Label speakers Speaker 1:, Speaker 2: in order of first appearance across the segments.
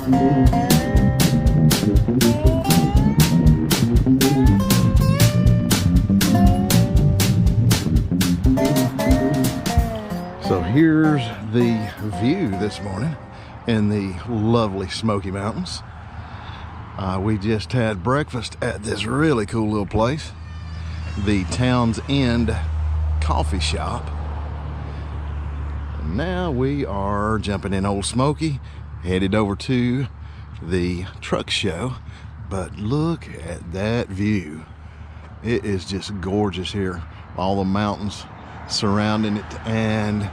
Speaker 1: So here's the view this morning in the lovely Smoky Mountains. We just had breakfast at this really cool little place, the Town's End Coffee Shop. And now we are jumping in Old Smoky, headed over to the truck show. But look at that view. It is just gorgeous here. All the mountains surrounding it and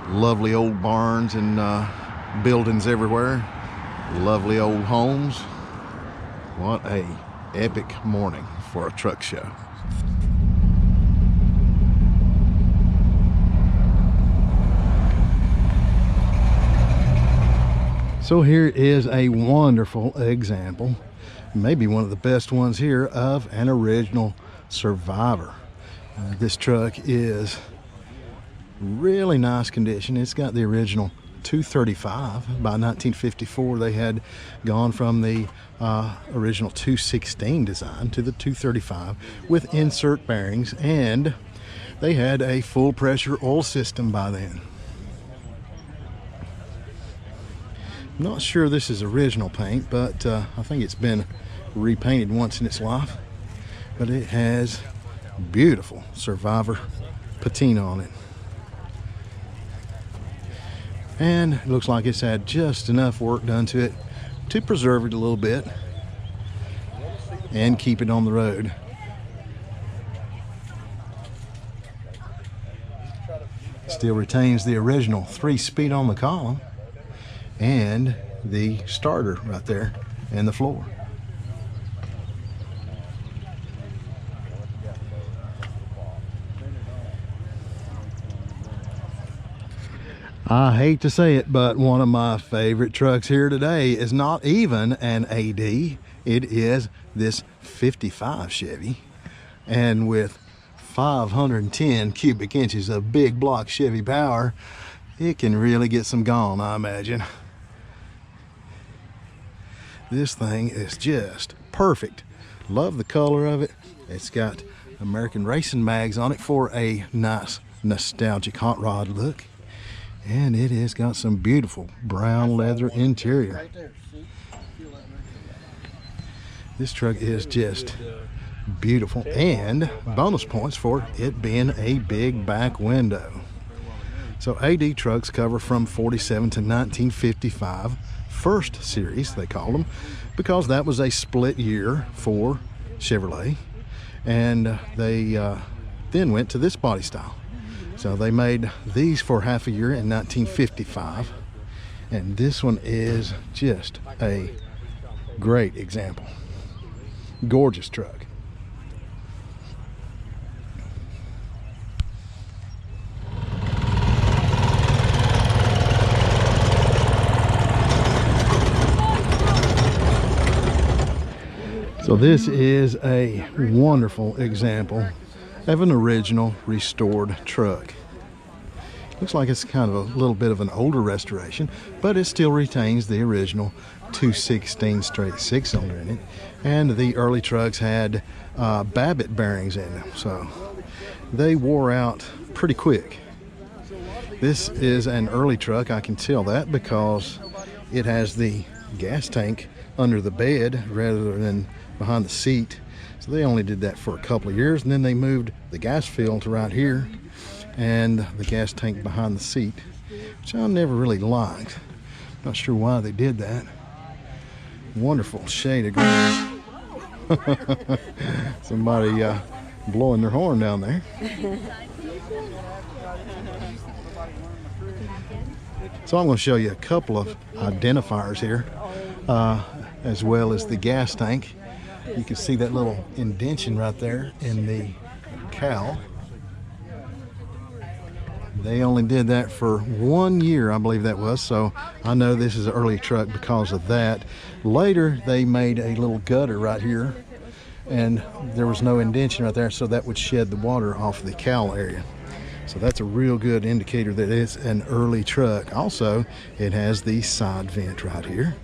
Speaker 1: lovely old barns and buildings everywhere. Lovely old homes. What a epic morning for a truck show. So here is a wonderful example, maybe one of the best ones here, of an original Survivor. This truck is really nice condition. It's got the original 235. By 1954 they had gone from the original 216 design to the 235 with insert bearings, and they had a full pressure oil system by then. I'm not sure this is original paint, but I think it's been repainted once in its life. But it has beautiful Survivor patina on it. And it looks like it's had just enough work done to it to preserve it a little bit and keep it on the road. Still retains the original 3-speed on the column and the starter right there in the floor. I hate to say it, but one of my favorite trucks here today is not even an AD. It is this 55 Chevy, and with 510 cubic inches of big block Chevy power, it can really get some gone, I imagine. This thing is just perfect. Love the color of it. It's got American racing mags on it for a nice nostalgic hot rod look. And it has got some beautiful brown leather interior. This truck is just beautiful, and bonus points for it being a big back window. So AD trucks cover from 47 to 1955. First series, they called them, because that was a split year for Chevrolet, and they then went to this body style. So they made these for half a year in 1955, and this one is just a great example. Gorgeous truck. So this is a wonderful example of an original restored truck. Looks like it's kind of a little bit of an older restoration, but it still retains the original 216 straight 6-cylinder in it, and the early trucks had Babbitt bearings in them, so they wore out pretty quick. This is an early truck, I can tell that, because it has the gas tank under the bed rather than behind the seat. So they only did that for a couple of years, and then they moved the gas fill to right here and the gas tank behind the seat, which I never really liked. Not sure why they did that. Wonderful shade of green. Somebody blowing their horn down there. So I'm going to show you a couple of identifiers here, as well as the gas tank. You can see that little indention right there in the cowl. They only did that for 1 year, I believe that was, so I know this is an early truck because of that. Later, they made a little gutter right here, and there was no indention right there, so that would shed the water off the cowl area. So that's a real good indicator that it's an early truck. Also, it has the side vent right here,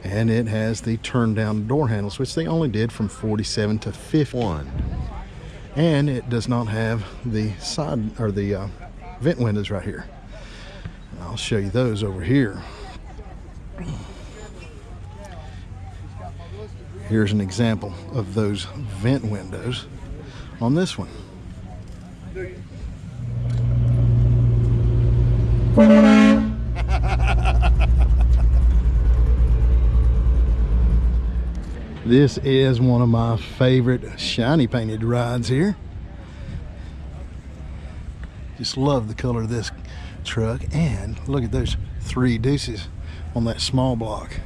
Speaker 1: and it has the turn down door handles, which they only did from 47 to 51. And it does not have the side or the vent windows right here. I'll show you those over here. Here's an example of those vent windows on this one. This is one of my favorite shiny painted rides here. Just love the color of this truck, and look at those 3 deuces on that small block.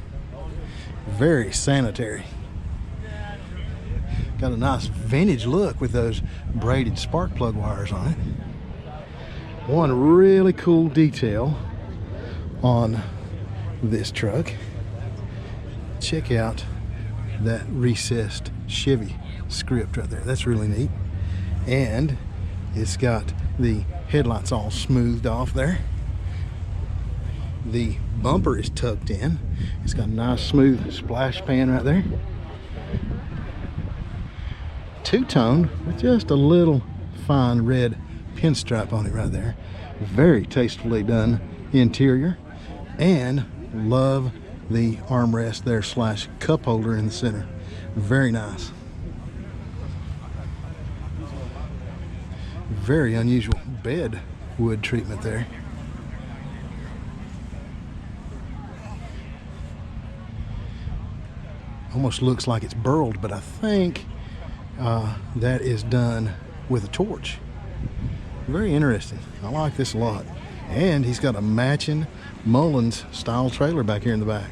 Speaker 1: Very sanitary. Got a nice vintage look with those braided spark plug wires on it. One really cool detail on this truck. Check out that recessed Chevy script right there. That's really neat. And it's got the headlights all smoothed off there. The bumper is tucked in. It's got a nice smooth splash pan right there. Two-tone with just a little fine red pinstripe on it right there. Very tastefully done interior, and love the armrest there slash cup holder in the center. Very nice. Very unusual bed wood treatment there. Almost looks like it's burled, but I think that is done with a torch. Very interesting. I like this a lot. And he's got a matching Mullins style trailer back here in the back.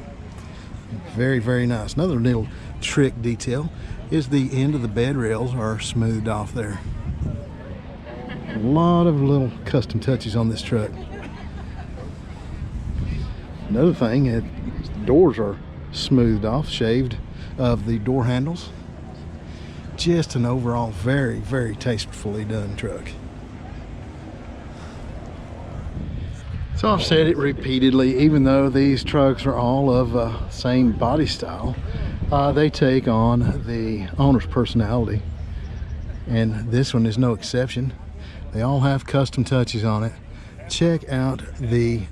Speaker 1: Very, very nice. Another little trick detail is the end of the bed rails are smoothed off there. A lot of little custom touches on this truck. Another thing, the doors are smoothed off, shaved of the door handles. Just an overall very, very tastefully done truck. So I've said it repeatedly, even though these trucks are all of same body style, they take on the owner's personality, and this one is no exception. They all have custom touches on it. Check out the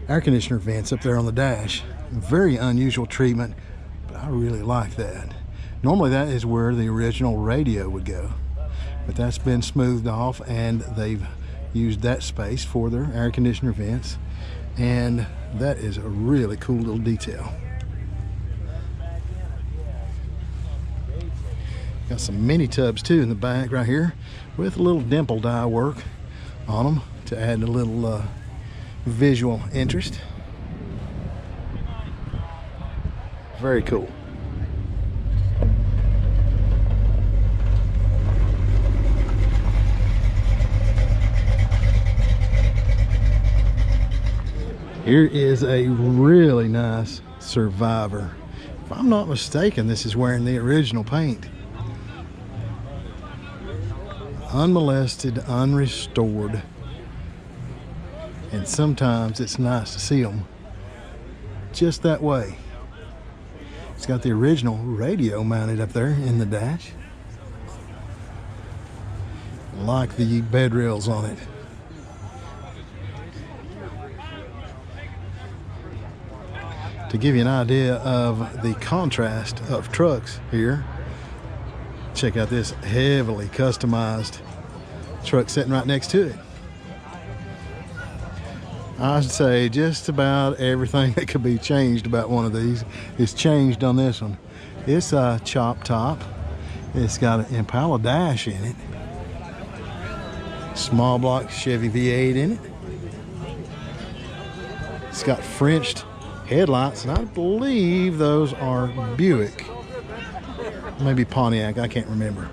Speaker 1: air conditioner vents up there on the dash. Very unusual treatment, but I really like that. Normally that is where the original radio would go, but that's been smoothed off, and they've used that space for their air conditioner vents, and that is a really cool little detail. Got some mini tubs too in the back right here with a little dimple die work on them to add a little visual interest. Very cool. Here is a really nice Survivor. If I'm not mistaken, this is wearing the original paint. Unmolested, unrestored. And sometimes it's nice to see them just that way. It's got the original radio mounted up there in the dash. I like the bed rails on it. To give you an idea of the contrast of trucks here, check out this heavily customized truck sitting right next to it. I'd say just about everything that could be changed about one of these is changed on this one. It's a chop top. It's got an Impala dash in it. Small block Chevy V8 in it. It's got Frenched headlights, and I believe those are Buick, maybe Pontiac, I can't remember.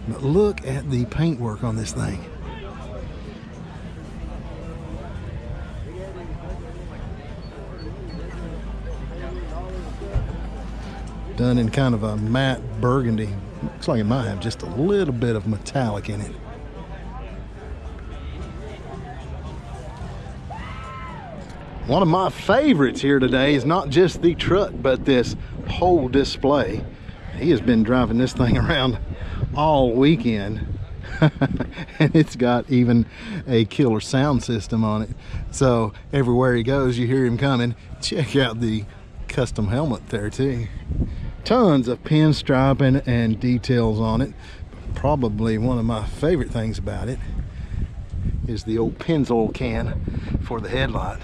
Speaker 1: But look at the paintwork on this thing. Done in kind of a matte burgundy. Looks like it might have just a little bit of metallic in it. One of my favorites here today is not just the truck, but this whole display. He has been driving this thing around all weekend. And it's got even a killer sound system on it. So everywhere he goes, you hear him coming. Check out the custom helmet there too. Tons of pinstriping and details on it. Probably one of my favorite things about it is the old Pennzoil can for the headlight.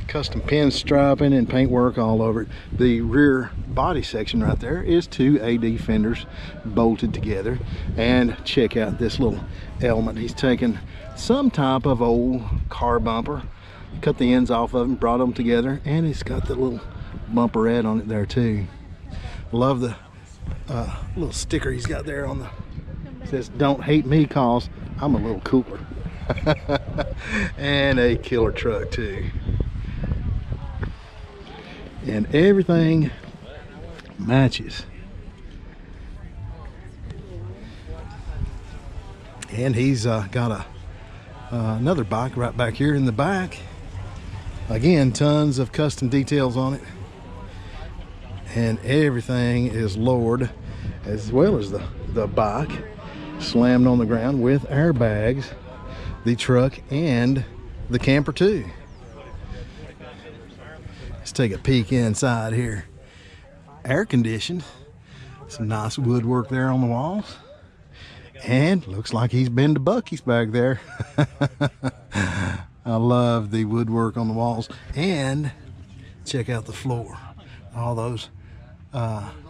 Speaker 1: Custom pinstriping and paintwork all over it. The rear body section right there is two AD fenders bolted together. And check out this little element. He's taken some type of old car bumper, cut the ends off of them, brought them together, and it's got the little bumperette on it there too. Love the little sticker he's got there on the, says "Don't hate me cause I'm a little cooler." And a killer truck too. And everything matches. And he's got another bike right back here in the back. Again, tons of custom details on it. And everything is lowered, as well as the bike slammed on the ground with airbags, the truck and the camper too. Let's take a peek inside here. Air conditioned. Some nice woodwork there on the walls. And looks like he's been to Buc-ee's back there. I love the woodwork on the walls. And check out the floor. All those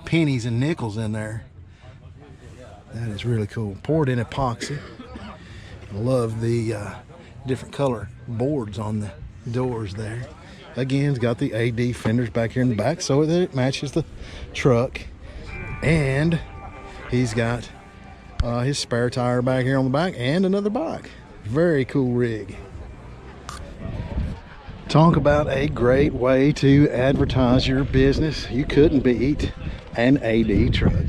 Speaker 1: pennies and nickels in there. That is really cool. Poured in epoxy. I love the different color boards on the doors there. Again, it's got the AD fenders back here in the back so that it matches the truck. And he's got his spare tire back here on the back and another bike. Very cool rig. Talk about a great way to advertise your business. You couldn't beat an AD truck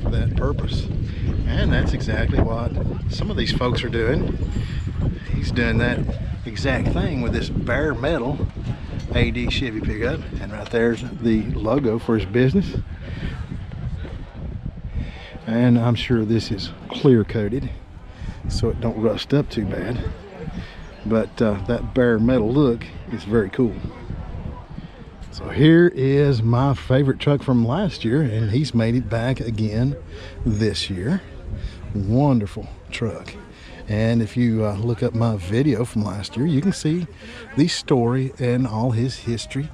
Speaker 1: for that purpose. And that's exactly what some of these folks are doing. He's doing that exact thing with this bare metal AD Chevy pickup, and right there's the logo for his business. And I'm sure this is clear coated so it don't rust up too bad, but that bare metal look is very cool. So here is my favorite truck from last year, and he's made it back again this year. Wonderful truck. And if you look up my video from last year, you can see the story and all his history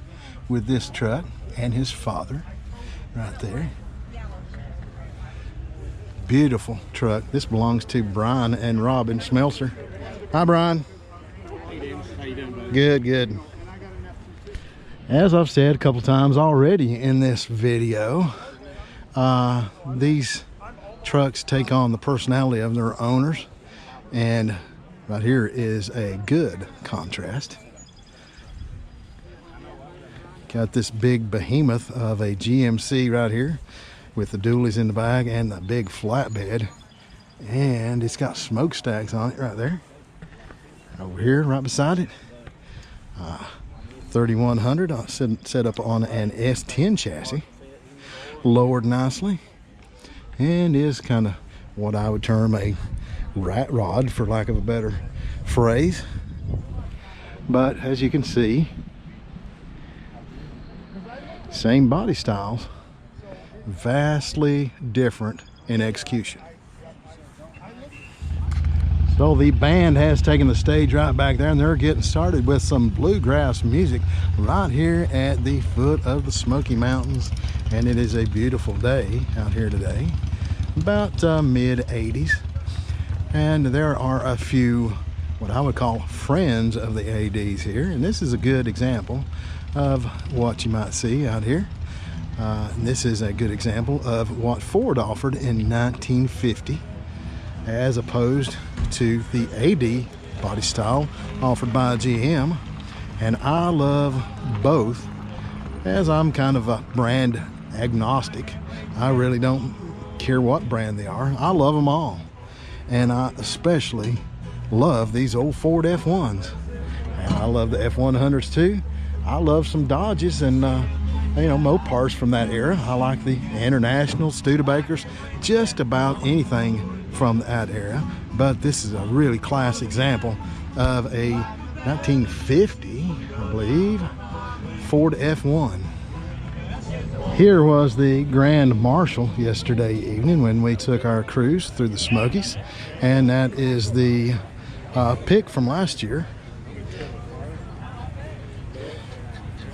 Speaker 1: with this truck and his father right there. Beautiful truck. This belongs to Brian and Robin Smelser. Hi, Brian.
Speaker 2: How you doing, buddy?
Speaker 1: Good, good. As I've said a couple times already in this video, these trucks take on the personality of their owners. And right here is a good contrast. Got this big behemoth of a GMC right here with the dualies in the back and the big flatbed. And it's got smokestacks on it right there. Over here, right beside it, 3100 set up on an S10 chassis. Lowered nicely. And is kind of what I would term a rat rod, for lack of a better phrase. But as you can see, same body styles, vastly different in execution. So the band has taken the stage right back there, and they're getting started with some bluegrass music right here at the foot of the Smoky Mountains. And it is a beautiful day out here today, about mid 80s. And there are a few what I would call friends of the ADs here, and this is a good example of what you might see out here. This is a good example of what Ford offered in 1950 as opposed to the AD body style offered by GM. And I love both, as I'm kind of a brand agnostic. I really don't care what brand they are. I love them all. And I especially love these old Ford F1s. And I love the F100s too. I love some Dodges and you know, Mopars from that era. I like the Internationals, Studebakers, just about anything from that era. But this is a really class example of a 1950, I believe, Ford F1. Here was the Grand Marshal yesterday evening when we took our cruise through the Smokies, and that is the pick from last year.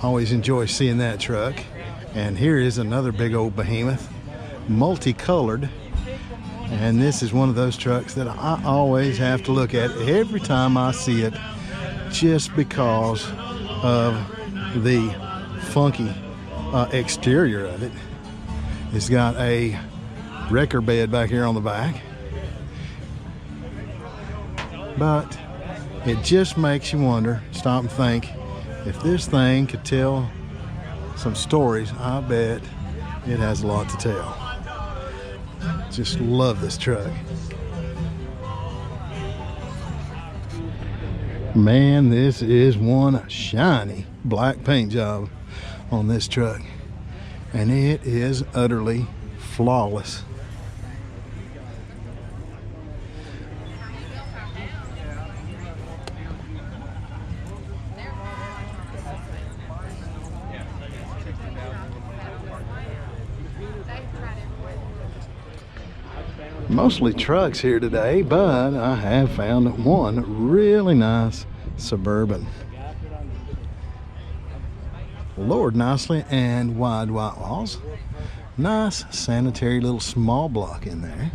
Speaker 1: Always enjoy seeing that truck. And here is another big old behemoth, multicolored, and this is one of those trucks that I always have to look at every time I see it, just because of the funky exterior of it. It's got a wrecker bed back here on the back, but it just makes you wonder, stop and think, if this thing could tell some stories. I bet it has a lot to tell. Just love this truck. Man, this is one shiny black paint job on this truck, and it is utterly flawless. Mostly trucks here today, but I have found one really nice Suburban. Lowered nicely and wide white walls. Nice sanitary little small block in there.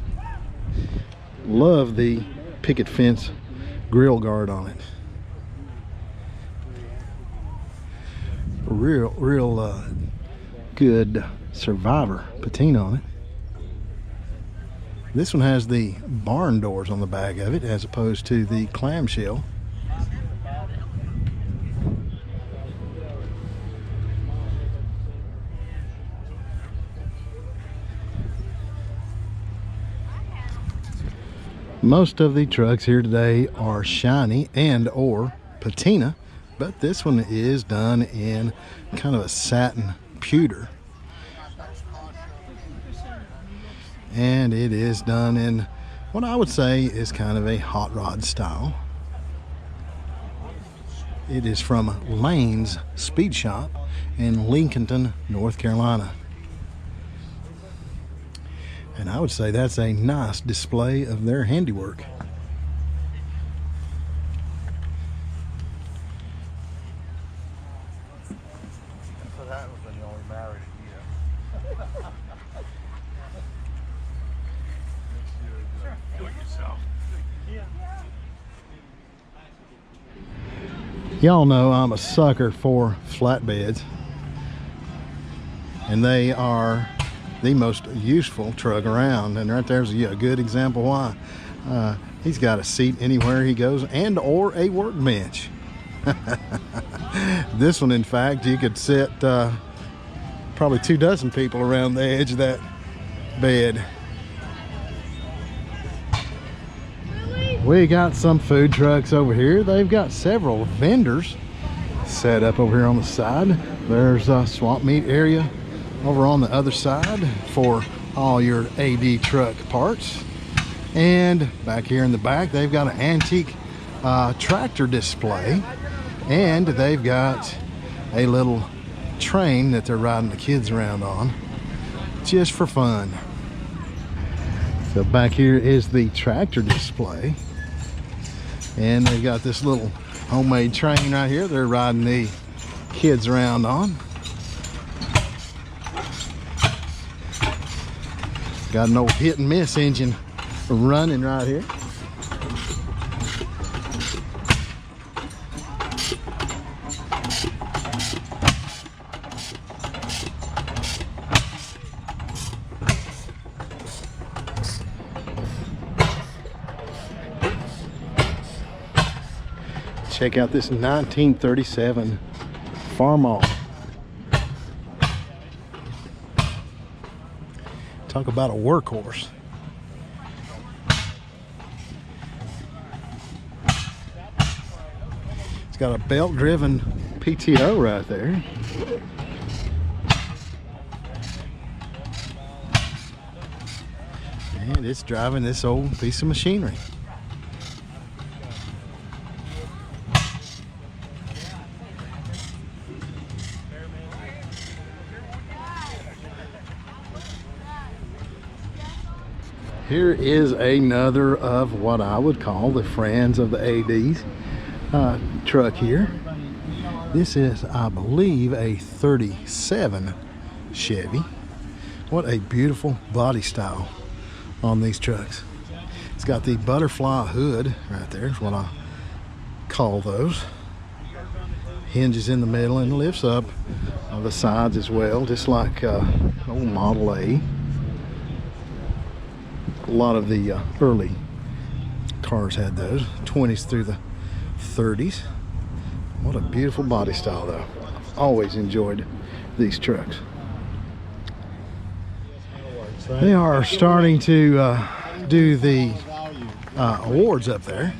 Speaker 1: Love the picket fence grill guard on it. Real good Survivor patina on it. This one has the barn doors on the back of it as opposed to the clamshell. Most of the trucks here today are shiny and or patina, but this one is done in kind of a satin pewter. And it is done in what I would say is kind of a hot rod style. It is from Lane's Speed Shop in Lincolnton, North Carolina. And I would say that's a nice display of their handiwork.
Speaker 2: That's what happens when you only married a year. Do it yourself.
Speaker 1: Y'all know I'm a sucker for flatbeds, and they are the most useful truck around. And right there's a good example why. He's got a seat anywhere he goes and or a workbench. This one, in fact, you could sit probably 24 people around the edge of that bed. We got some food trucks over here. They've got several vendors set up over here on the side. There's a swamp meat area over on the other side for all your AD truck parts. And back here in the back, they've got an antique tractor display, and they've got a little train that they're riding the kids around on just for fun. So back here is the tractor display, and they've got this little homemade train right here they're riding the kids around on. Got an old hit and miss engine running right here. Check out this 1937 Farmall. Talk about a workhorse. It's got a belt-driven PTO right there. And it's driving this old piece of machinery. Here is another of what I would call the friends of the AD's truck here. This is, I believe, a 37 Chevy. What a beautiful body style on these trucks. It's got the butterfly hood right there, is what I call those. Hinges in the middle and lifts up on the sides as well, just like old Model A. A lot of the early cars had those, 20s through the 30s. What a beautiful body style though. I've always enjoyed these trucks. They are starting to do the awards up there,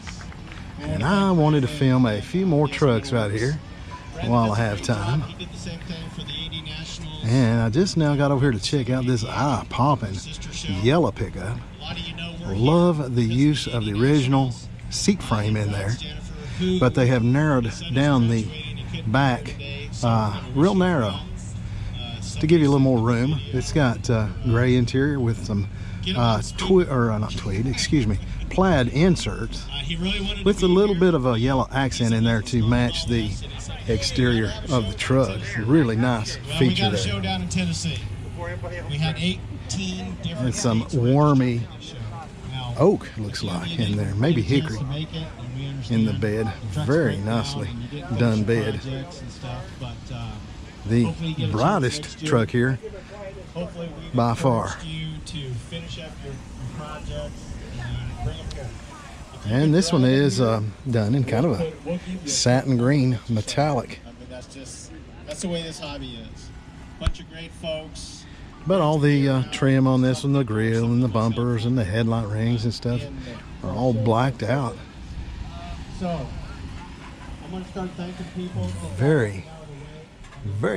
Speaker 1: and I wanted to film a few more trucks right here while I have time. And I just now got over here to check out this eye-popping yellow pickup. Love the use of the original seat frame in there, but they have narrowed down the back real narrow to give you a little more room. It's got gray interior with some plaid inserts with a little bit of a yellow accent in there to match the exterior of the truck. Really nice feature there. And some wormy oak, looks like, in there, maybe hickory in the bed. Very nicely done bed. The brightest truck here by far. And this one is done in kind of a satin green metallic.
Speaker 3: That's the way this hobby is. Bunch of great folks.
Speaker 1: But all the trim on this one, the grill and the bumpers and the headlight rings and stuff, are all blacked out.
Speaker 3: So I'm going to start thanking people.
Speaker 1: Very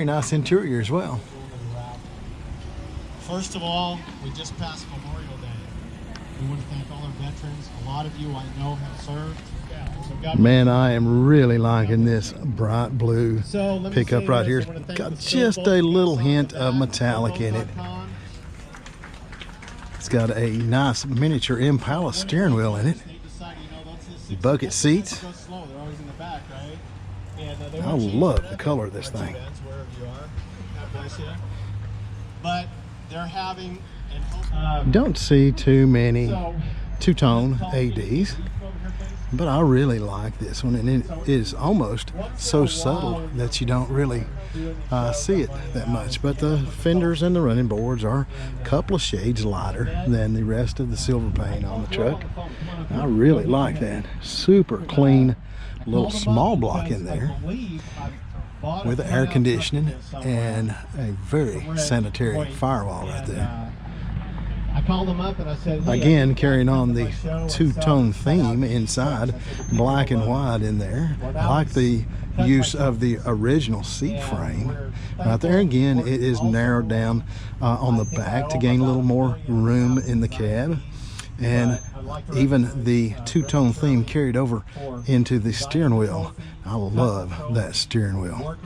Speaker 1: nice interior as well.
Speaker 3: First of all, we just passed Memorial Day. We want to thank all our veterans. A lot of you I know have served.
Speaker 1: Man, I am really liking this bright blue pickup right here. Got just a little hint of metallic in it. It's got a nice miniature Impala steering wheel in it. Bucket seats. I love the color of this thing.
Speaker 3: But they're having
Speaker 1: don't see too many two-tone ADs, but I really like this one, and it is almost so subtle that you don't really see it that much. But the fenders and the running boards are a couple of shades lighter than the rest of the silver paint on the truck. I really like that. Super clean little small block in there with air conditioning and a very sanitary firewall right there.
Speaker 3: I called them up and I said,
Speaker 1: again, carrying on the two-tone theme inside, black and white in there. I like the use of the original seat frame right there. Again, it is narrowed down on the back to gain a little more room in the cab, and even the two-tone theme carried over into the steering wheel. I love that steering wheel.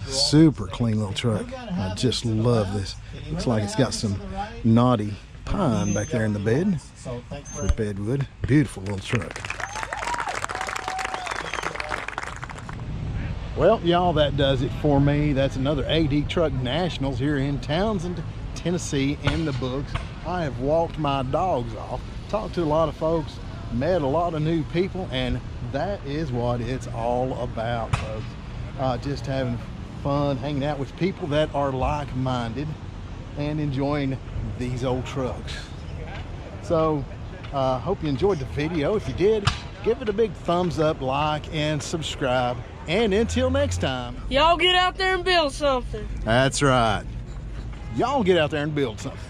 Speaker 1: Super clean little truck. I just love this. Looks like it's got some naughty pine back there in the bed for bedwood. Beautiful little truck. Well, y'all, that does it for me. That's another AD Truck Nationals here in Townsend, Tennessee in the books. I have walked my dogs off, talked to a lot of folks, met a lot of new people, and that is what it's all about, folks. Just having fun, hanging out with people that are like-minded and enjoying these old trucks. So hope you enjoyed the video. If you did, give it a big thumbs up, like, and subscribe. And until next time,
Speaker 4: y'all get out there and build something.
Speaker 1: That's right. Y'all get out there and build something.